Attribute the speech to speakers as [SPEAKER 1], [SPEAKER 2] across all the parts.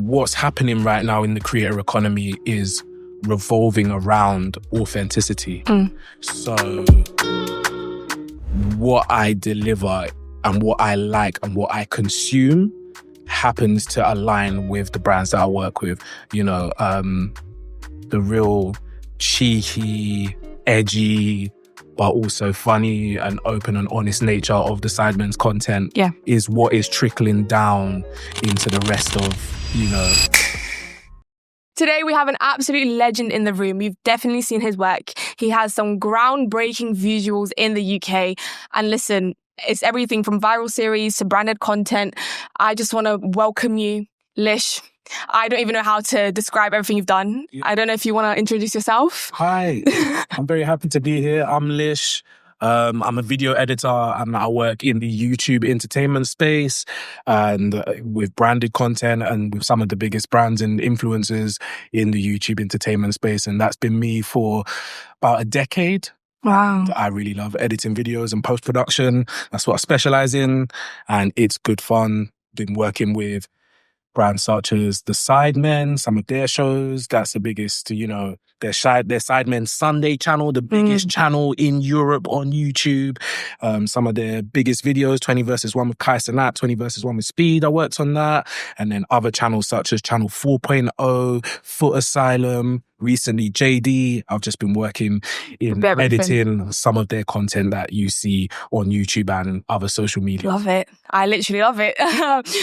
[SPEAKER 1] what's happening right now in the creator economy is revolving around authenticity. So what I deliver and what I like and what I consume happens to align with the brands that I work with. You know, the real cheeky, edgy, but also funny and open and honest nature of the Sidemen's content is what is trickling down into the rest of, you know.
[SPEAKER 2] Today, we have an absolute legend in the room. You've definitely seen his work. He has some groundbreaking visuals in the UK. And listen, it's everything from viral series to branded content. I just want to welcome you, Lish. I don't even know how to describe everything you've done. I don't know if you want to introduce yourself.
[SPEAKER 1] Hi, I'm very happy to be here. I'm Lish. I'm a video editor and I work in the YouTube entertainment space and with branded content and with some of the biggest brands and influencers in the YouTube entertainment space. And that's been me for about a decade.
[SPEAKER 2] Wow.
[SPEAKER 1] I really love editing videos and post-production. That's what I specialize in. And it's good fun. Been working with brands such as the Sidemen, some of their shows. That's the biggest, you know, their Sidemen Sunday channel, the biggest channel in Europe on YouTube. Some of their biggest videos, 20 versus 1 with Kai Cenat, 20 versus 1 with Speed. I worked on that. And then other channels such as Channel 4.0, Foot Asylum, recently JD. I've just been working in editing some of their content that you see on YouTube and other social media.
[SPEAKER 2] Love it. I literally love it.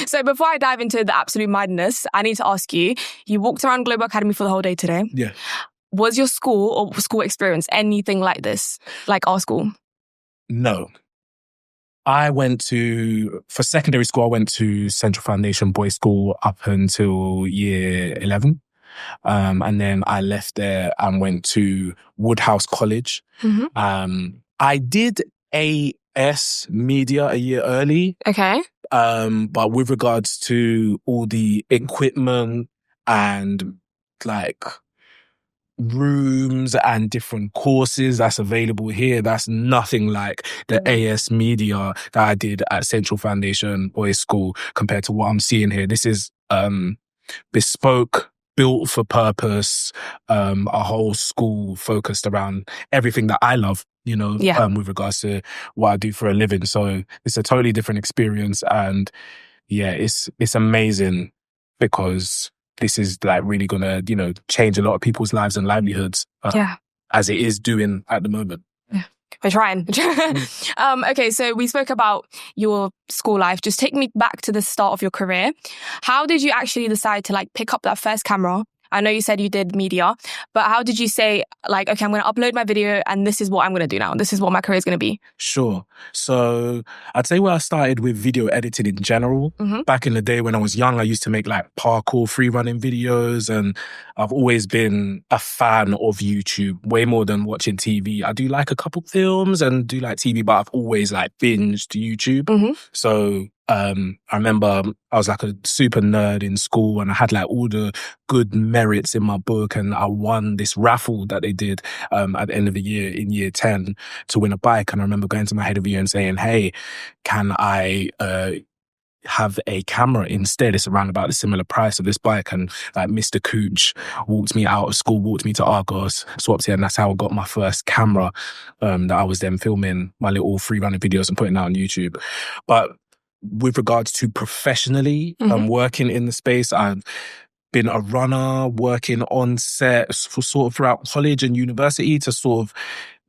[SPEAKER 2] So before I dive into the absolute madness, I need to ask you, you walked around Global Academy for the whole day today.
[SPEAKER 1] Yeah.
[SPEAKER 2] Was your school or school experience anything like this, like our school?
[SPEAKER 1] No. For secondary school, I went to Central Foundation Boys School up until year 11. And then I left there and went to Woodhouse College. I did AS Media a year early.
[SPEAKER 2] Okay.
[SPEAKER 1] But with regards to all the equipment and like rooms and different courses that's available here, that's nothing like the AS Media that I did at Central Foundation Boys School compared to what I'm seeing here. This is bespoke, built for purpose, a whole school focused around everything that I love, you know, with regards to what I do for a living. So it's a totally different experience. And yeah, it's amazing because this is like really gonna, you know, change a lot of people's lives and livelihoods as it is doing at the moment.
[SPEAKER 2] Yeah. We're trying. Okay, so we spoke about your school life. Just take me back to the start of your career. How did you actually decide to like pick up that first camera? I know you said you did media, but how did you say like, okay, I'm going to upload my video and this is what I'm going to do now. This is what my career is going to be.
[SPEAKER 1] Sure. So I'd say where I started with video editing in general. Back in the day when I was young, I used to make like parkour free running videos, and I've always been a fan of YouTube way more than watching TV. I do like a couple films and do like TV, but I've always like binged YouTube. So I remember I was like a super nerd in school and I had like all the good merits in my book, and I won this raffle that they did at the end of the year in year 10 to win a bike. And I remember going to my head of year and saying, hey, can I have a camera instead? It's around about the similar price of this bike. And like Mr. Cooch walked me out of school, walked me to Argos, swapped it, and that's how I got my first camera that I was then filming my little free running videos and putting out on YouTube. But with regards to professionally working in the space, I've been a runner, working on sets for sort of throughout college and university to sort of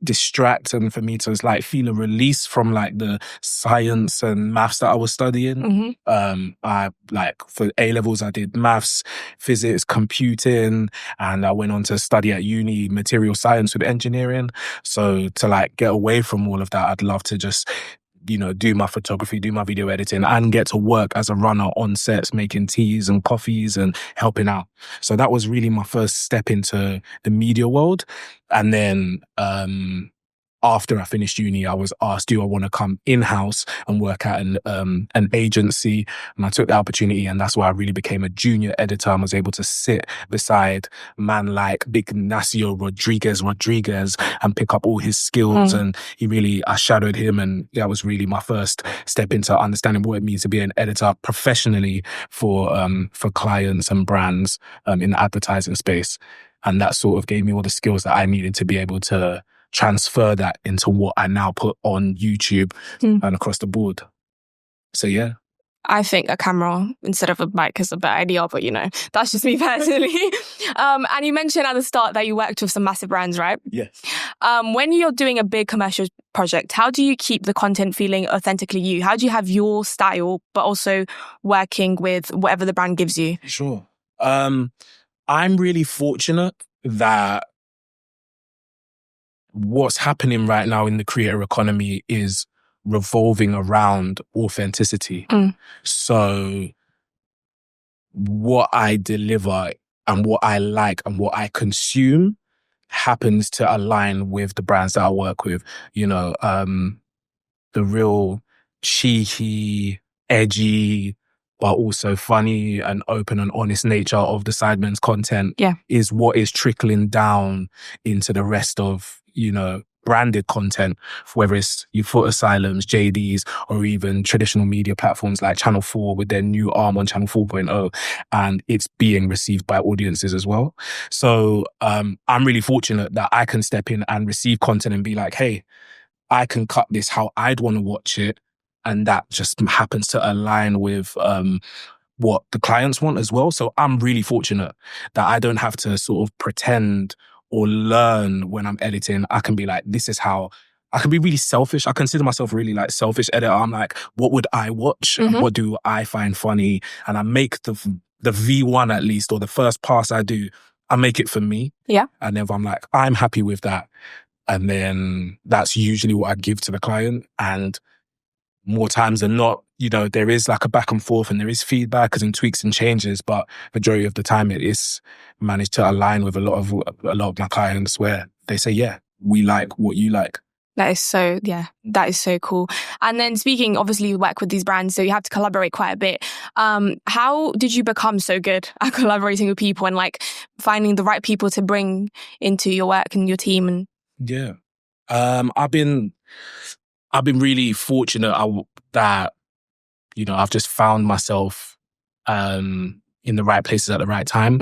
[SPEAKER 1] distract and for me to like feel a release from like the science and maths that I was studying. I like for A-levels, I did maths, physics, computing, and I went on to study at uni material science with engineering. So to like get away from all of that, I'd love to just, you know, do my photography, do my video editing, and get to work as a runner on sets, making teas and coffees and helping out. So that was really my first step into the media world. And then after I finished uni, I was asked, do I want to come in-house and work at an agency? And I took the opportunity, and that's where I really became a junior editor and was able to sit beside man like Big Ignacio Rodriguez and pick up all his skills. And I shadowed him, and that was really my first step into understanding what it means to be an editor professionally for clients and brands in the advertising space. And that sort of gave me all the skills that I needed to be able to transfer that into what I now put on YouTube and across the board. So, yeah.
[SPEAKER 2] I think a camera instead of a mic is a better idea, but that's just me personally. And you mentioned at the start that you worked with some massive brands, right?
[SPEAKER 1] Yes.
[SPEAKER 2] When you're doing a big commercial project, how do you keep the content feeling authentically you? How do you have your style, but also working with whatever the brand gives you?
[SPEAKER 1] Sure. I'm really fortunate that what's happening right now in the creator economy is revolving around authenticity. So what I deliver and what I like and what I consume happens to align with the brands that I work with. The real cheeky, edgy, but also funny and open and honest nature of the Sidemen's content is what is trickling down into the rest of, branded content, whether it's your Foot Asylums, JDs, or even traditional media platforms like Channel 4 with their new arm on Channel 4.0, and it's being received by audiences as well. So I'm really fortunate that I can step in and receive content and be like, hey, I can cut this how I'd want to watch it. And that just happens to align with what the clients want as well. So I'm really fortunate that I don't have to sort of pretend or learn when I'm editing. I can be like, this is how I can be really selfish. I consider myself really like selfish editor. I'm like, what would I watch? What do I find funny? And I make the V1 at least, or the first pass I do, I make it for me.
[SPEAKER 2] Yeah.
[SPEAKER 1] And if I'm like, I'm happy with that. And then that's usually what I give to the client. And more times than not, there is like a back and forth and there is feedback and tweaks and changes, but majority of the time it is managed to align with a lot of my clients where they say, yeah, we like what you like.
[SPEAKER 2] That is so cool. And then speaking, obviously you work with these brands, so you have to collaborate quite a bit. How did you become so good at collaborating with people and like finding the right people to bring into your work and your team?
[SPEAKER 1] Yeah. I've been really fortunate that, I've just found myself in the right places at the right time.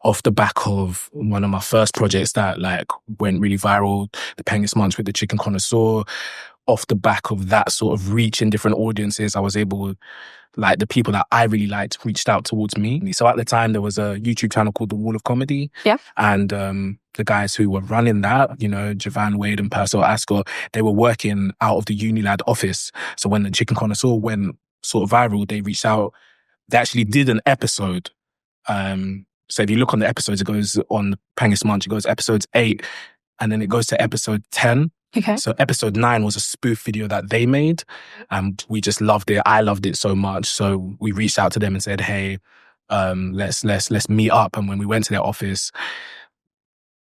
[SPEAKER 1] Off the back of one of my first projects that like went really viral, the Pengus Munch with the Chicken Connoisseur. Off the back of that sort of reach in different audiences, I was able, like the people that I really liked reached out towards me. So at the time there was a YouTube channel called The Wall of Comedy. Yeah. And the guys who were running that, Javan Wade and Purcell Ascot, they were working out of the Unilad office. So when the Chicken Connoisseur went sort of viral, they reached out. They actually did an episode. So if you look on the episodes, it goes on Pengus Munch, it goes episodes 8, and then it goes to episode 10.
[SPEAKER 2] Okay.
[SPEAKER 1] So episode 9 was a spoof video that they made, and we just loved it. I loved it so much. So we reached out to them and said, hey, let's meet up. And when we went to their office,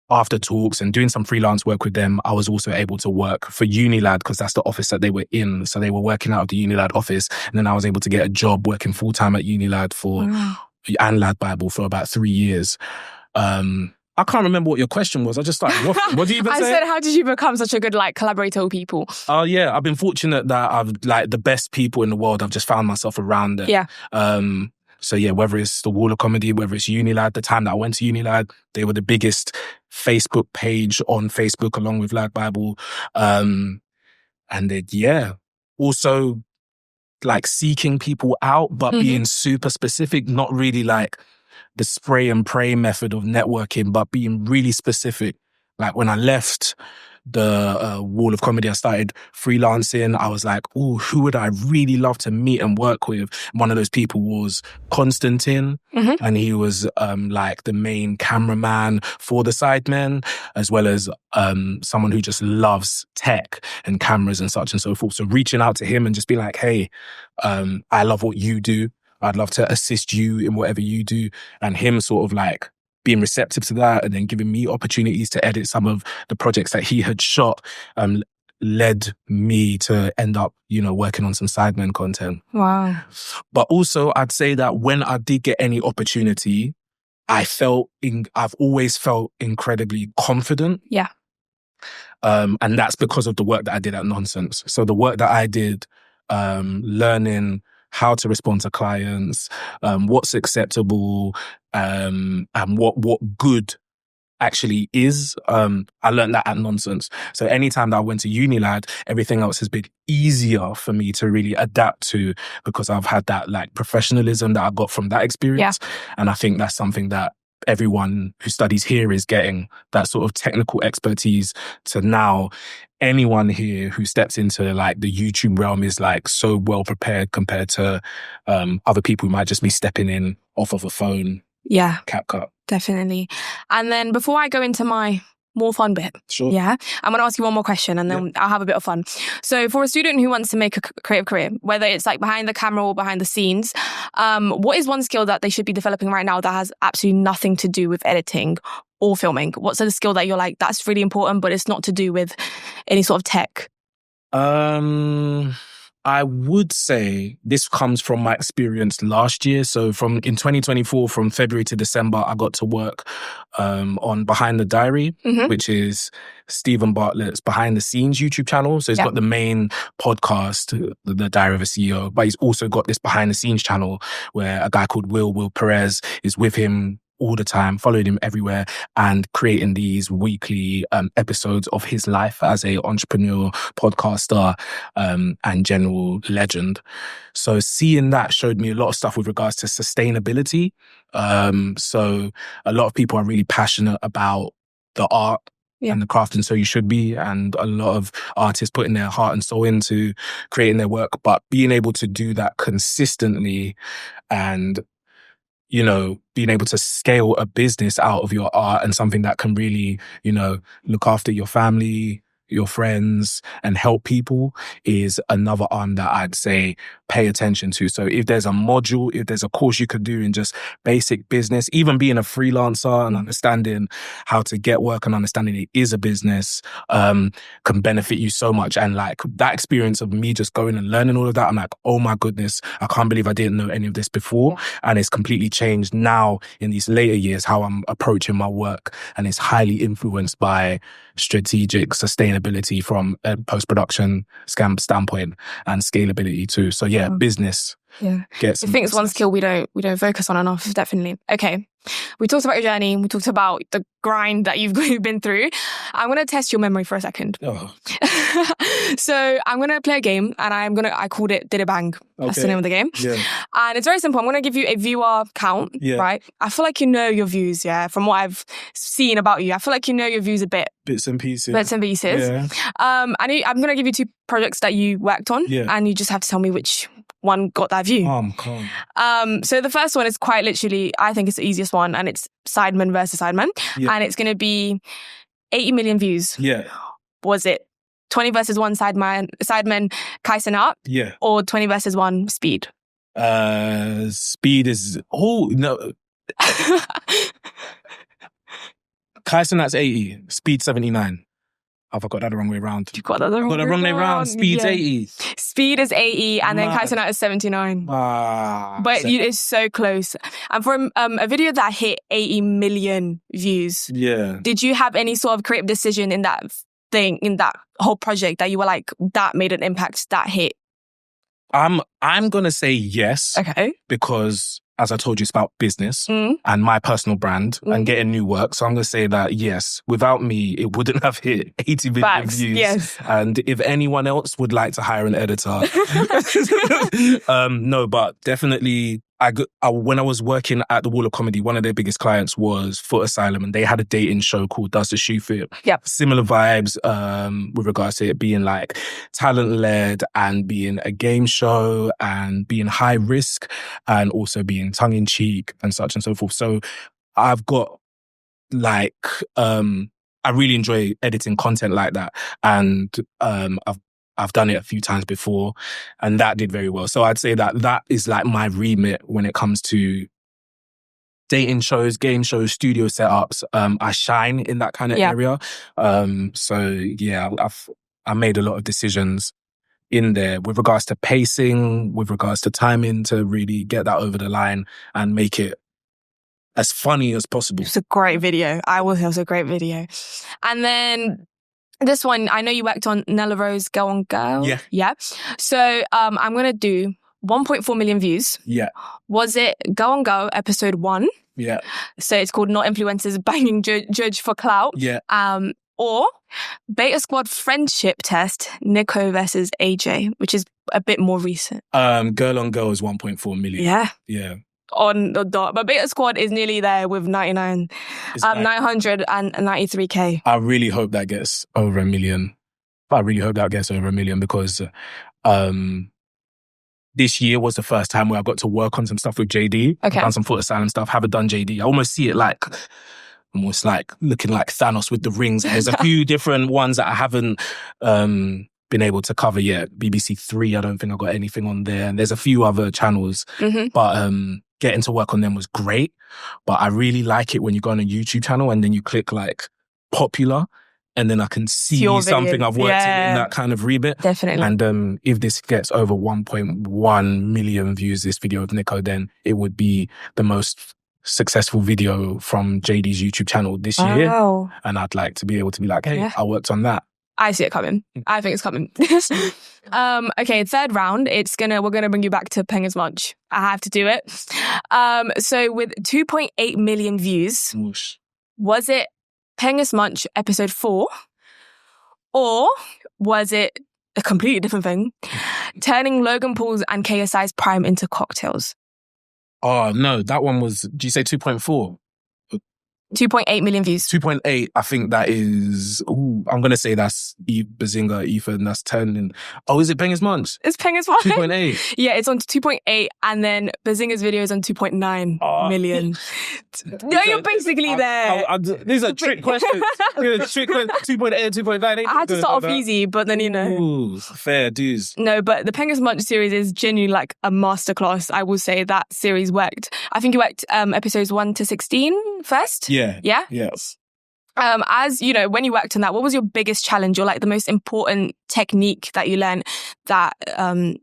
[SPEAKER 1] after talks and doing some freelance work with them, I was also able to work for Unilad because that's the office that they were in. So they were working out of the Unilad office. And then I was able to get a job working full-time at Unilad and Lad Bible for about 3 years. I can't remember what your question was. I just like, what do you even say?
[SPEAKER 2] I said, how did you become such a good collaborator with people?
[SPEAKER 1] Oh yeah, I've been fortunate that I've the best people in the world. I've just found myself around them.
[SPEAKER 2] Yeah.
[SPEAKER 1] So yeah, whether it's the Wall of Comedy, whether it's Unilad, the time that I went to Unilad, they were the biggest Facebook page on Facebook along with Lad Bible. And then, yeah, also like seeking people out, but being super specific, not really like the spray and pray method of networking, but being really specific. Like when I left the Wall of Comedy, I started freelancing. I was like, oh, who would I really love to meet and work with? One of those people was Constantine, and he was like the main cameraman for the Sidemen, as well as someone who just loves tech and cameras and such and so forth. So reaching out to him and just being like, hey, I love what you do. I'd love to assist you in whatever you do. And him sort of like being receptive to that and then giving me opportunities to edit some of the projects that he had shot led me to end up, working on some Sidemen content.
[SPEAKER 2] Wow.
[SPEAKER 1] But also, I'd say that when I did get any opportunity, I've always felt incredibly confident.
[SPEAKER 2] Yeah.
[SPEAKER 1] And that's because of the work that I did at Nonsense. So the work that I did, learning how to respond to clients, what's acceptable, and what good actually is. I learned that at Nonsense. So anytime that I went to Unilad, everything else has been easier for me to really adapt to because I've had that like professionalism that I got from that experience.
[SPEAKER 2] Yeah.
[SPEAKER 1] And I think that's something that everyone who studies here is getting, that sort of technical expertise to now anyone here who steps into like the YouTube realm is like so well prepared compared to other people who might just be stepping in off of a phone.
[SPEAKER 2] Yeah.
[SPEAKER 1] CapCut.
[SPEAKER 2] Definitely. And then before I go into my more fun bit,
[SPEAKER 1] sure.
[SPEAKER 2] Yeah, I'm going to ask you one more question and then I'll have a bit of fun. So for a student who wants to make a creative career, whether it's like behind the camera or behind the scenes, what is one skill that they should be developing right now that has absolutely nothing to do with editing or filming? What's the skill that you're like, that's really important, but it's not to do with any sort of tech?
[SPEAKER 1] I would say this comes from my experience last year. So in 2024, from February to December, I got to work on Behind the Diary, which is Stephen Bartlett's behind the scenes YouTube channel. So he's got the main podcast, the Diary of a CEO, but he's also got this behind the scenes channel where a guy called Will Perez is with him all the time, following him everywhere and creating these weekly episodes of his life as a entrepreneur, podcaster, and general legend. So seeing that showed me a lot of stuff with regards to sustainability. So a lot of people are really passionate about the art and the craft, and so you should be. And a lot of artists putting their heart and soul into creating their work, but being able to do that consistently and being able to scale a business out of your art and something that can really, look after your family, your friends, and help people is another arm that I'd say pay attention to. So if there's a module, if there's a course you could do in just basic business, even being a freelancer and understanding how to get work and understanding it is a business, can benefit you so much. And like that experience of me just going and learning all of that, I'm like, oh my goodness, I can't believe I didn't know any of this before. And it's completely changed now in these later years how I'm approaching my work. And it's highly influenced by strategic sustainability from a post-production standpoint and scalability too. So business.
[SPEAKER 2] Yeah. I think it's one skill we don't focus on enough, definitely. Okay. We talked about your journey. We talked about the grind that you've been through. I'm going to test your memory for a second.
[SPEAKER 1] Oh.
[SPEAKER 2] So I'm going to play a game and I called it Did It Bang. That's the name of the game.
[SPEAKER 1] Yeah.
[SPEAKER 2] And it's very simple. I'm going to give you a viewer count, right? I feel like you know your views, from what I've seen about you. I feel like you know your views a bit.
[SPEAKER 1] Bits and pieces.
[SPEAKER 2] Yeah. I'm going to give you 2 projects that you worked on and you just have to tell me which one got that view.
[SPEAKER 1] Calm.
[SPEAKER 2] So the first one is quite literally, I think it's the easiest one, and it's Sidemen versus Sidemen. Yeah. And it's going to be 80 million views.
[SPEAKER 1] Yeah.
[SPEAKER 2] Was it 20 versus 1 Sidemen Kaisen Up?
[SPEAKER 1] Yeah.
[SPEAKER 2] Or 20 versus 1 Speed?
[SPEAKER 1] Speed is... Oh, no. Kaisen, that's 80. Speed, 79. Have I got that the wrong way around?
[SPEAKER 2] You got that the wrong way around.
[SPEAKER 1] Speed's 80.
[SPEAKER 2] Speed is 80 and then Kaisen is 79. But it's so close. And for a video that hit 80 million views, did you have any sort of creative decision in that thing, in that whole project that you were like, that made an impact, that hit?
[SPEAKER 1] I'm going to say yes.
[SPEAKER 2] Okay.
[SPEAKER 1] Because as I told you, it's about business and my personal brand and getting new work. So I'm going to say that, yes, without me, it wouldn't have hit 80 million views.
[SPEAKER 2] Yes.
[SPEAKER 1] And if anyone else would like to hire an editor, no, but definitely... when I was working at the Wall of Comedy, one of their biggest clients was Foot Asylum, and they had a dating show called Does the Shoe Fit?
[SPEAKER 2] Yep.
[SPEAKER 1] Similar vibes with regards to it being like talent-led and being a game show and being high risk and also being tongue-in-cheek and such and so forth. So I've got like, I really enjoy editing content like that. And I've done it a few times before and that did very well. So I'd say that is like my remit when it comes to dating shows, game shows, studio setups. I shine in that kind of area. So yeah, I made a lot of decisions in there with regards to pacing, with regards to timing, to really get that over the line and make it as funny as possible.
[SPEAKER 2] It's a great video. I will say it was a great video. And then this one, I know you worked on Nella Rose Girl on Girl. Yeah. So I'm going to do 1.4 million views.
[SPEAKER 1] Yeah.
[SPEAKER 2] Was it Go on Go episode 1?
[SPEAKER 1] Yeah.
[SPEAKER 2] So it's called Not Influencers Banging Judge for Clout.
[SPEAKER 1] Yeah.
[SPEAKER 2] Or Beta Squad Friendship Test, Nico versus AJ, which is a bit more recent.
[SPEAKER 1] Girl on Girl is 1.4 million.
[SPEAKER 2] Yeah.
[SPEAKER 1] Yeah.
[SPEAKER 2] On the dot. But Beta Squad is nearly there with 993K.
[SPEAKER 1] I really hope that gets over 1 million. Because this year was the first time where I got to work on some stuff with JD.
[SPEAKER 2] Okay.
[SPEAKER 1] I've done some foot asylum stuff, haven't done JD. I almost see it almost like looking like Thanos with the rings. There's a few different ones that I haven't been able to cover yet. BBC 3, I don't think I got anything on there. And there's a few other channels. But getting to work on them was great. But I really like it when you go on a YouTube channel and then you click like popular, and then I can see something I've worked in that kind of remit.
[SPEAKER 2] Definitely.
[SPEAKER 1] And if this gets over 1.1 million views, this video of Nico, then it would be the most successful video from JD's YouTube channel this year. And I'd like to be able to be like, hey, I worked on that.
[SPEAKER 2] I see it coming. I think it's coming. Okay, third round, we're gonna bring you back to Peng as Much. I have to do it. So with 2.8 million views, was it Peng as Much episode 4? Or was it a completely different thing? Turning Logan Paul's and KSI's Prime into cocktails.
[SPEAKER 1] Oh, no, that one was, did you say 2.4?
[SPEAKER 2] 2.8 million views.
[SPEAKER 1] 2.8, I think that is, I'm going to say that's Bazinga, Ethan, that's turning. Oh, is it Peng as Much?
[SPEAKER 2] It's Peng as Much.
[SPEAKER 1] 2.8.
[SPEAKER 2] Yeah, it's on 2.8, and then Bazinga's video is on 2.9 million. No, you're basically there.
[SPEAKER 1] These are trick questions. 2.8, 2.9.
[SPEAKER 2] I had to start off easy, but then,
[SPEAKER 1] Ooh, fair dues.
[SPEAKER 2] No, but the Peng as Much series is genuinely like a masterclass. I will say that series worked. I think you worked episodes 1 to 16 first.
[SPEAKER 1] Yeah.
[SPEAKER 2] As you know, when you worked on that, what was your biggest challenge or like the most important technique that you learned that, you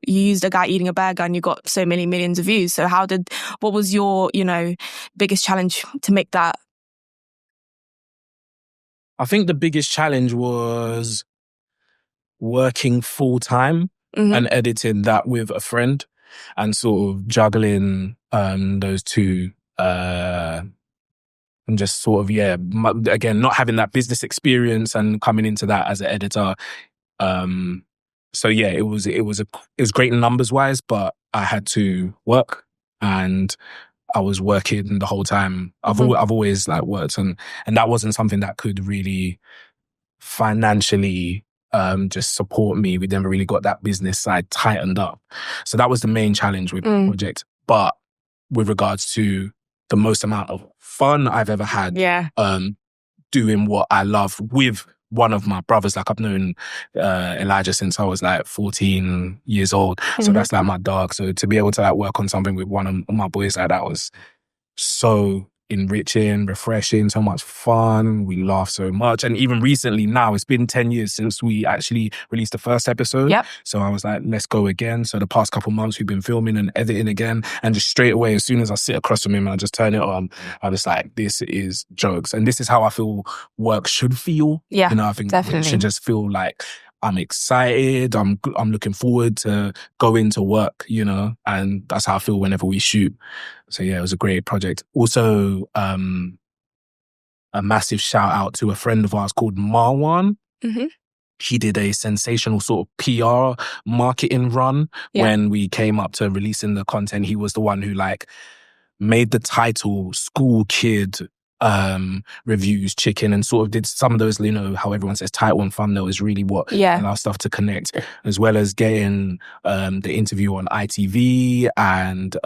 [SPEAKER 2] used a guy eating a burger and you got so many millions of views. So what was your, biggest challenge to make that?
[SPEAKER 1] I think the biggest challenge was working full time and editing that with a friend and sort of juggling those two, and just sort of, again, not having that business experience and coming into that as an editor. So yeah, it was great numbers wise, but I had to work and I was working the whole time. I've always like worked and that wasn't something that could really financially just support me. We never really got that business side tightened up. So that was the main challenge with the project. But with regards to the most amount of fun I've ever had doing what I love with one of my brothers. Like I've known Elijah since I was like 14 years old. So that's like my dog. So to be able to like work on something with one of my boys like that was so enriching, refreshing, so much fun. We laughed so much. And even recently now, it's been 10 years since we actually released the first episode.
[SPEAKER 2] Yep.
[SPEAKER 1] So I was like, let's go again. So the past couple months we've been filming and editing again. And just straight away, as soon as I sit across from him and I just turn it on, I'm just like, this is jokes. And this is how I feel work should feel.
[SPEAKER 2] Yeah,
[SPEAKER 1] I think
[SPEAKER 2] definitely.
[SPEAKER 1] It should just feel like I'm excited. I'm looking forward to going to work, and that's how I feel whenever we shoot. So yeah, it was a great project. Also, a massive shout out to a friend of ours called Marwan. He did a sensational sort of PR marketing run when we came up to releasing the content. He was the one who like made the title School Kid reviews chicken and sort of did some of those, how everyone says title and thumbnail is really what allows stuff to connect, as well as getting the interview on ITV and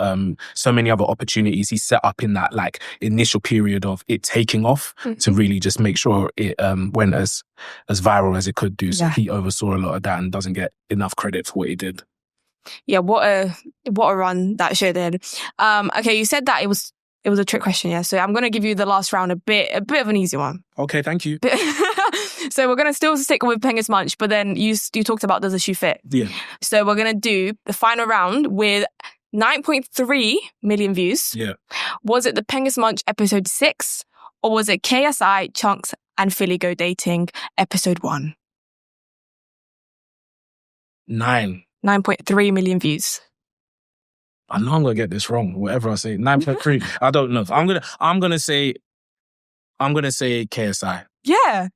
[SPEAKER 1] so many other opportunities he set up in that like initial period of it taking off to really just make sure it went as viral as it could do. So he oversaw a lot of that and doesn't get enough credit for what he did.
[SPEAKER 2] Yeah, what a run that show did. Okay, you said that it was It was a trick question, yeah. So I'm going to give you the last round a bit of an easy one.
[SPEAKER 1] Okay, thank you.
[SPEAKER 2] So we're going to still stick with Pengus Munch, but then you talked about does the shoe fit?
[SPEAKER 1] Yeah.
[SPEAKER 2] So we're going to do the final round with 9.3 million views.
[SPEAKER 1] Yeah.
[SPEAKER 2] Was it the Pengus Munch episode 6 or was it KSI, Chunks and Philly Go Dating episode 1? 9.3 million views.
[SPEAKER 1] I know I'm gonna get this wrong. Whatever I say, 9.3. I don't know. I'm gonna say KSI.
[SPEAKER 2] Yeah.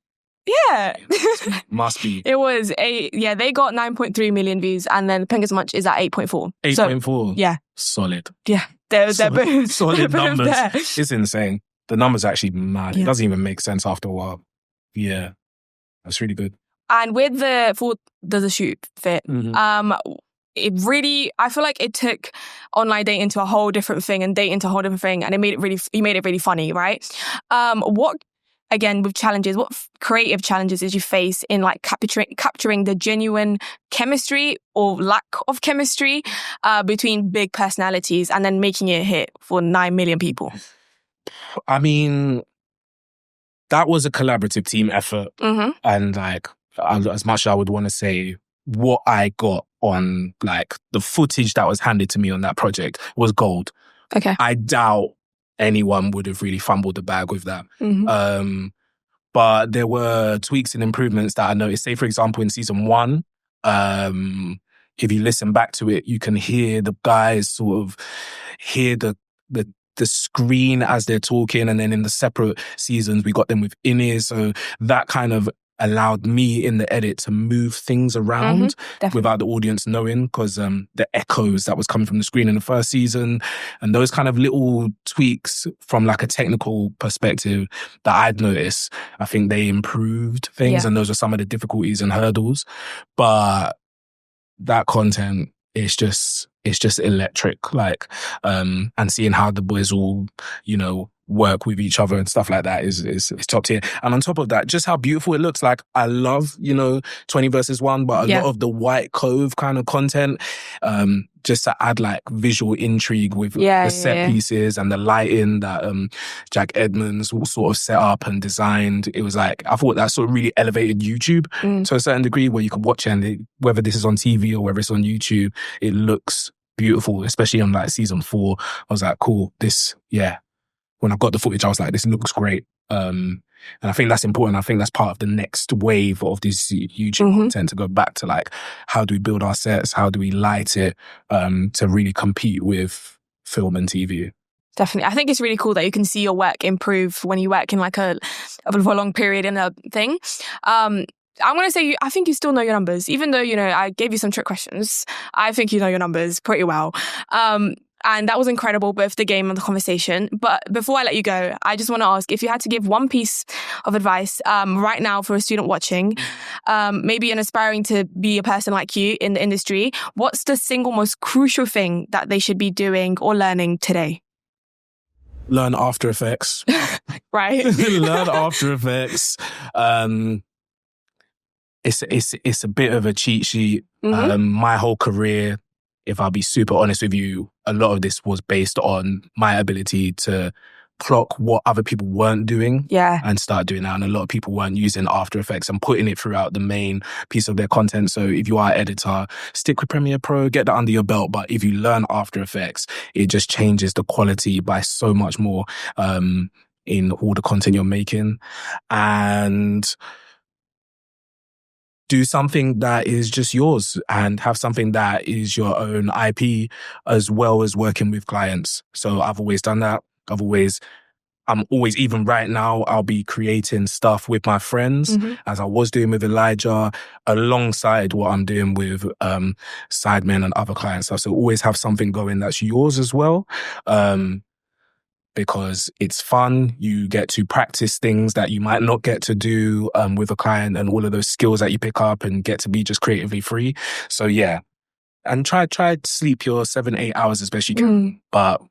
[SPEAKER 1] Must be.
[SPEAKER 2] It was they got 9.3 million views and then Pengus Munch is at 8.4.
[SPEAKER 1] 8.4.
[SPEAKER 2] So, yeah.
[SPEAKER 1] Solid.
[SPEAKER 2] Yeah. They're both
[SPEAKER 1] solid numbers.
[SPEAKER 2] There.
[SPEAKER 1] It's insane. The numbers are actually mad.
[SPEAKER 2] Yeah.
[SPEAKER 1] It doesn't even make sense after a while. Yeah. That's really good.
[SPEAKER 2] And with the does the shoot fit?
[SPEAKER 1] Mm-hmm.
[SPEAKER 2] It really, I feel like it took online dating to a whole different thing and dating to a whole different thing, and you made it really funny, right? What, again, with challenges, what creative challenges did you face in like capturing the genuine chemistry or lack of chemistry between big personalities and then making it a hit for 9 million people?
[SPEAKER 1] I mean, that was a collaborative team effort, and like as much as I would want to say, what I got on like the footage that was handed to me on that project was gold.
[SPEAKER 2] Okay.
[SPEAKER 1] I doubt anyone would have really fumbled the bag with that. But there were tweaks and improvements that I noticed. Say, for example, in season 1, if you listen back to it, you can hear the guys sort of hear the screen as they're talking. And then in the separate seasons, we got them with in-ears. So that kind of allowed me in the edit to move things around without the audience knowing, because the echoes that was coming from the screen in the first season and those kind of little tweaks from like a technical perspective that I'd noticed, I think they improved things. And those were some of the difficulties and hurdles. But that content is just electric, like, and seeing how the boys all, work with each other and stuff like that is top tier. And on top of that, just how beautiful it looks. Like, I love, 20 versus 1, but a lot of the White Cove kind of content, just to add like visual intrigue with the set pieces and the lighting that Jack Edmonds sort of set up and designed. It was like, I thought that sort of really elevated YouTube to a certain degree, where you could watch it and whether this is on TV or whether it's on YouTube, it looks beautiful, especially on like season 4. I was like, cool, when I got the footage, I was like, this looks great. And I think that's important. I think that's part of the next wave of this YouTube content, to go back to like, how do we build our sets? How do we light it to really compete with film and TV?
[SPEAKER 2] Definitely. I think it's really cool that you can see your work improve when you work in like a long period in a thing. I'm going to say, I think you still know your numbers. Even though, I gave you some trick questions, I think you know your numbers pretty well. And that was incredible, both the game and the conversation. But before I let you go, I just want to ask, if you had to give one piece of advice right now for a student watching, maybe an aspiring to be a person like you in the industry, what's the single most crucial thing that they should be doing or learning today?
[SPEAKER 1] Learn After Effects.
[SPEAKER 2] Right.
[SPEAKER 1] Learn After Effects. It's a bit of a cheat sheet. My whole career, if I'll be super honest with you, a lot of this was based on my ability to clock what other people weren't doing and start doing that. And a lot of people weren't using After Effects and putting it throughout the main piece of their content. So if you are an editor, stick with Premiere Pro, get that under your belt. But if you learn After Effects, it just changes the quality by so much more in all the content you're making. And do something that is just yours and have something that is your own IP, as well as working with clients. So I've always done that. I'm always, even right now, I'll be creating stuff with my friends, as I was doing with Elijah, alongside what I'm doing with Sidemen and other clients. So always have something going that's yours as well. Because it's fun. You get to practice things that you might not get to do with a client, and all of those skills that you pick up, and get to be just creatively free. So yeah. And try to sleep your 7-8 hours as best you can, but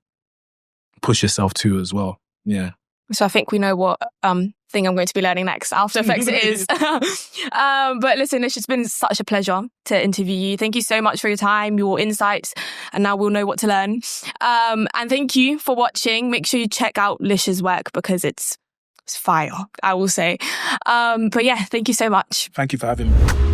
[SPEAKER 1] push yourself too as well. Yeah.
[SPEAKER 2] So I think we know what thing I'm going to be learning next. After Effects it is. But listen, it's just been such a pleasure to interview you. Thank you so much for your time, your insights, and now we'll know what to learn. And thank you for watching. Make sure you check out Lisha's work because it's fire, I will say. But yeah, thank you so much.
[SPEAKER 1] Thank you for having me.